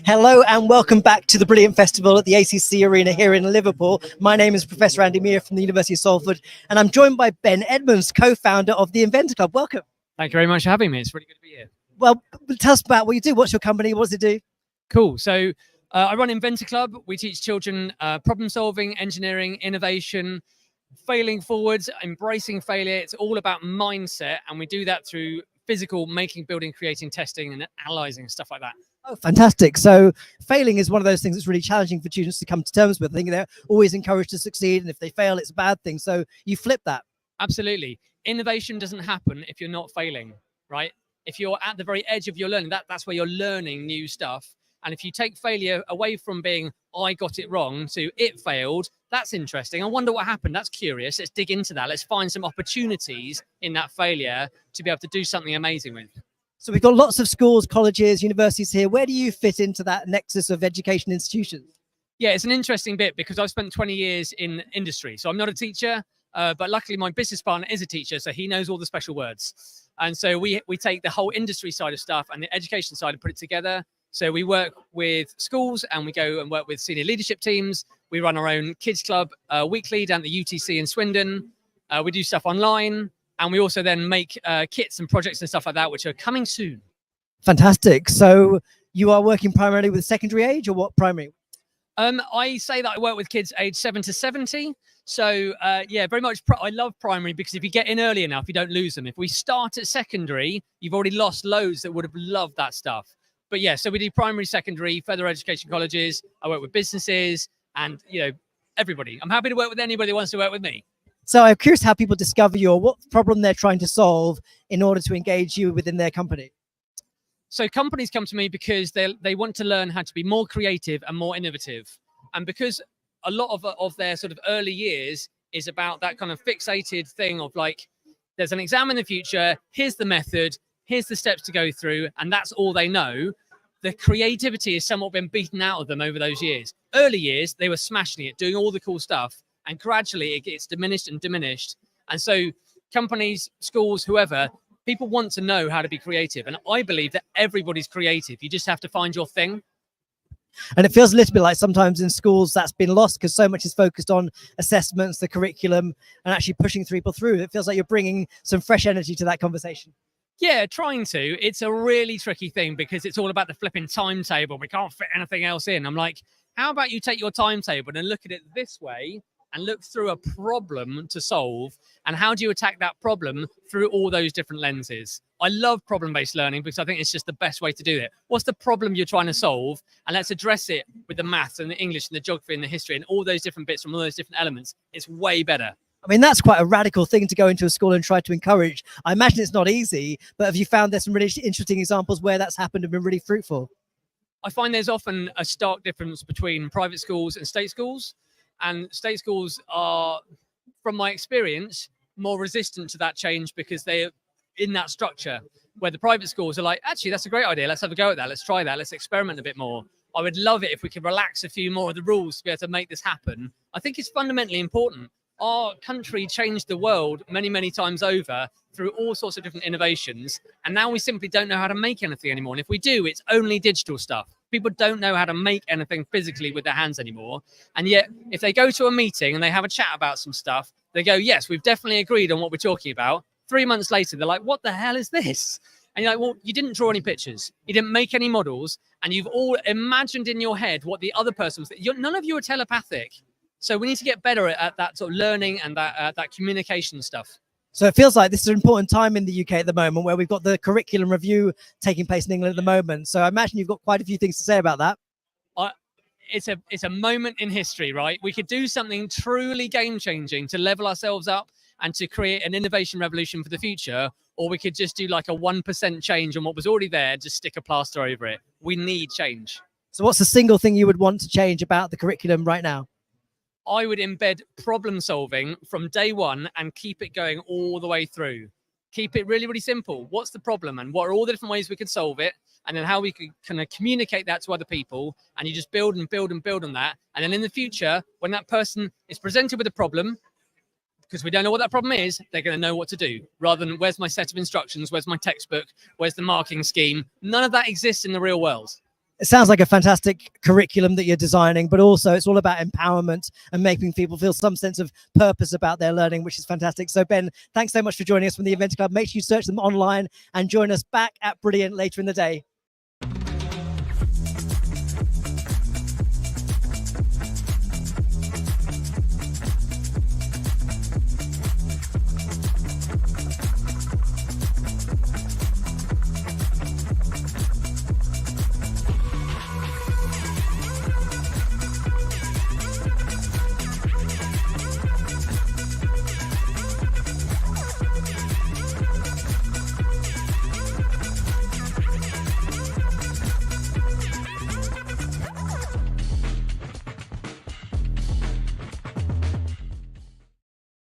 Hello and welcome back to the Brilliant Festival at the ACC Arena here in Liverpool. My name is Professor Andy Meir from the University of Salford, and I'm joined by Ben Edmonds, co-founder of the Inventor Club. Welcome. Thank you very much for having me. It's really good to be here. Well, tell us about what you do. What's your company? What does it do? Cool. So I run Inventor Club. We teach children problem solving, engineering, innovation, failing forwards, embracing failure. It's all about mindset. And we do that through physical making, building, creating, testing, and analyzing, stuff like that. Oh, fantastic. So failing is one of those things that's really challenging for students to come to terms with. I think they're always encouraged to succeed, and if they fail, it's a bad thing. So you flip that. Absolutely. Innovation doesn't happen if you're not failing, right? If you're at the very edge of your learning, that's where you're learning new stuff. And if you take failure away from being, I got it wrong, to it failed, that's interesting. I wonder what happened. That's curious. Let's dig into that. Let's find some opportunities in that failure to be able to do something amazing with. So we've got lots of schools, colleges, universities here. Where do you fit into that nexus of education institutions? Yeah, it's an interesting bit because I've spent 20 years in industry. So I'm not a teacher, but luckily my business partner is a teacher, so he knows all the special words. And so we take the whole industry side of stuff and the education side and put it together. So we work with schools and we go and work with senior leadership teams. We run our own kids club weekly down at the UTC in Swindon. We do stuff online. And we also then make kits and projects and stuff like that, which are coming soon. Fantastic. So you are working primarily with secondary age, or what primary? I say that I work with kids aged 7 to 70. So yeah, very much. I love primary because if you get in early enough, you don't lose them. If we start at secondary, you've already lost loads that would have loved that stuff. But yeah, so we do primary, secondary, further education colleges. I work with businesses and, everybody. I'm happy to work with anybody who wants to work with me. So I'm curious how people discover you or what problem they're trying to solve in order to engage you within their company. So companies come to me because they want to learn how to be more creative and more innovative. And because a lot of their sort of early years is about that kind of fixated thing of like, there's an exam in the future, here's the method, here's the steps to go through, and that's all they know. The creativity has somewhat been beaten out of them over those years. Early years, they were smashing it, doing all the cool stuff. And gradually it gets diminished and diminished. And so companies, schools, whoever, people want to know how to be creative. And I believe that everybody's creative. You just have to find your thing. And it feels a little bit like sometimes in schools that's been lost because so much is focused on assessments, the curriculum, and actually pushing people through. It feels like you're bringing some fresh energy to that conversation. Yeah, trying to. It's a really tricky thing because it's all about the flipping timetable. We can't fit anything else in. I'm like, how about you take your timetable and look at it this way and look through a problem to solve, and how do you attack that problem through all those different lenses? I love problem-based learning because I think it's just the best way to do it. What's the problem you're trying to solve? And let's address it with the maths and the English and the geography and the history and all those different bits from all those different elements. It's way better. I mean, that's quite a radical thing to go into a school and try to encourage. I imagine it's not easy, but have you found there's some really interesting examples where that's happened and been really fruitful? I find there's often a stark difference between private schools and state schools. And state schools are, from my experience, more resistant to that change because they're in that structure, where the private schools are like, actually, that's a great idea. Let's have a go at that. Let's try that. Let's experiment a bit more. I would love it if we could relax a few more of the rules to be able to make this happen. I think it's fundamentally important. Our country changed the world many, many times over through all sorts of different innovations. And now we simply don't know how to make anything anymore. And if we do, it's only digital stuff. People don't know how to make anything physically with their hands anymore. And yet, if they go to a meeting and they have a chat about some stuff, they go, yes, we've definitely agreed on what we're talking about. 3 months later, they're like, what the hell is this? And you're like, well, you didn't draw any pictures. You didn't make any models. And you've all imagined in your head what the other person was. None of you are telepathic. So we need to get better at that sort of learning and that communication stuff. So it feels like this is an important time in the UK at the moment where we've got the curriculum review taking place in England at the moment. So I imagine you've got quite a few things to say about that. It's a moment in history, right? We could do something truly game-changing to level ourselves up and to create an innovation revolution for the future, or we could just do like a 1% change on what was already there, just stick a plaster over it. We need change. So what's the single thing you would want to change about the curriculum right now? I would embed problem solving from day one and keep it going all the way through. Keep it really, really simple. What's the problem and what are all the different ways we could solve it? And then how we could kind of communicate that to other people. And you just build and build and build on that. And then in the future, when that person is presented with a problem, because we don't know what that problem is, they're going to know what to do. Rather than, where's my set of instructions? Where's my textbook? Where's the marking scheme? None of that exists in the real world. It sounds like a fantastic curriculum that you're designing, but also it's all about empowerment and making people feel some sense of purpose about their learning, which is fantastic. So Ben, thanks so much for joining us from the Inventor Club. Make sure you search them online and join us back at Brilliant later in the day.